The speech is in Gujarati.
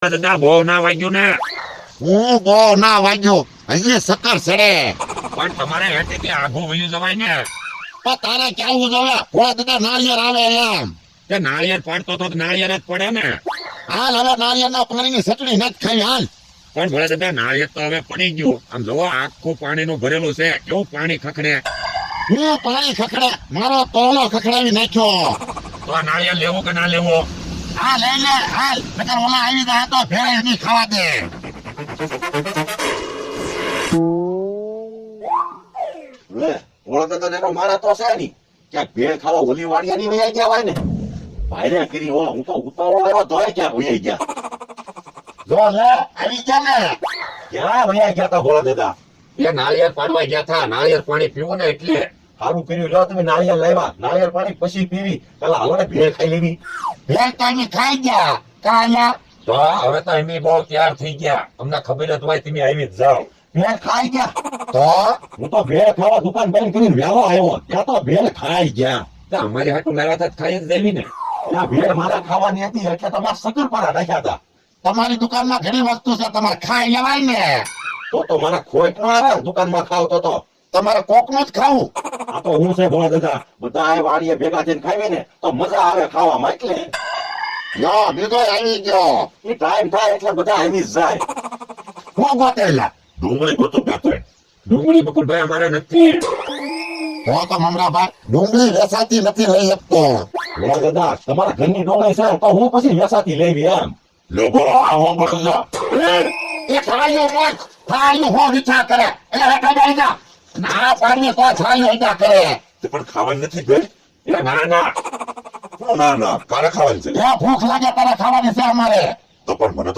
ભોળા દાદા બહુ ના વાગ્યું ને. હું બહુ ના વાગ્યો, હજી સકર સડે. પણ તમારે હેઠેથી આઘું વયું જવાય ને. પણ તારે કેવું જોવે, ભોળા દાદા નાળિયેર આવે એમ. તે નાળિયેર પાડતો તો નાળિયેર જ પડે ને. હાલ હવે નાળિયેરના પાણીની ચટણી નથી ખાવી હાલ. પણ ભોળા દાદા નાળિયેર તો હવે પડી ગયું. આમ જોવો આખું પાણીનું ભરેલું છે. કેવું પાણી ખખડે. હું પાણી ખખડે, મારો તોલો ખખડાવી નાખ્યો. તો આ નાળિયેર લેવું કે ના લેવું? હા લઈ લે હાલ, નકર ઓલા આવી જાય તો ભેળે નહીં ખાવા દે. ભોળા દાદા એનો મારા તો છે નહીં. ક્યાંક ભેળ ખાવા ઓલી વાડિયાની વહી ગયા હોય ને. ભાઈને કરી ઓલા હું તો ઉતારો આવ્યો તોય ક્યાં વહી ગયા. જો લે આવી ગયા ને. ક્યાં વહી ગયા તા ભોળા દાદા? એ નાળિયેર પાડવા ગયા હતા. નાળિયેર પાણી પીવું ને એટલે. સારું કર્યું, લો તમે નાળિયેર લાવ્યા. નાળિયેર પાણી પછી પીવી. પેલા હાલો ને ભેળ ખાઈ લેવી. ભેળ તો એની ખાઈ ગયા કાયા. તો હવે તો એમ બહુ તૈયાર થઈ ગયા. અમને ખબર જ હોય તમે આવી જ જાઓ. ભેળ ખાઈ ગયા. તો હું તો ભેળ ખાવા દુકાન બંધ કરીને વહેલો આવ્યો. ત્યાં તો ભેળ ખાઈ ગયા. તો અમારી હાટું લાવ્યા હતા ખાઈ જ દેવી ને. ત્યાં ભેળ મારા ખાવાની હતી એટલે તમારા શક્કરપારા રાખ્યા હતા. તમારી દુકાનમાં ઘણી વસ્તુ છે, તમારે ખાઈ લેવાય ને. તો મારા ખોટ નો આવે દુકાનમાં ખાવતો તો. તમારે કોકનું જ ખાવું. આ તો હું છે ભોળા દાદા, બધા એ વાડીએ ભેગા થઈને ખાઈએ ને તો મજા આવે ખાવામાં. એટલે યો બીજો આવી ગયો. એ ટાઈમ થાય એટલે બધા આવી જ જાય. હું ગોતેલા. ડુંગળી ગોતો કાતર. ડુંગળી બકુલભાઈ અમારે નથી. તો મમરાભાઈ ડુંગળી વેચાતી નથી લઈ શકતો. ભોળા દાદા તમારા ઘરની ડોંગળી છે તો હું પછી વેસાતી લેવી એમ. લોકો આવો બોલો. એ છાયું મોજ છાયું હું વિચાર કરે એટલે રેખા જાય જા. ના પાણી તો છાયું ઈજા કરે. પણ ખાવાની નથી ભાઈ. એ ના ના. ના ના કારે ખાવાની છે. ભૂખ લાગે તારે ખાવાની છે અમારે. તો પણ મને તો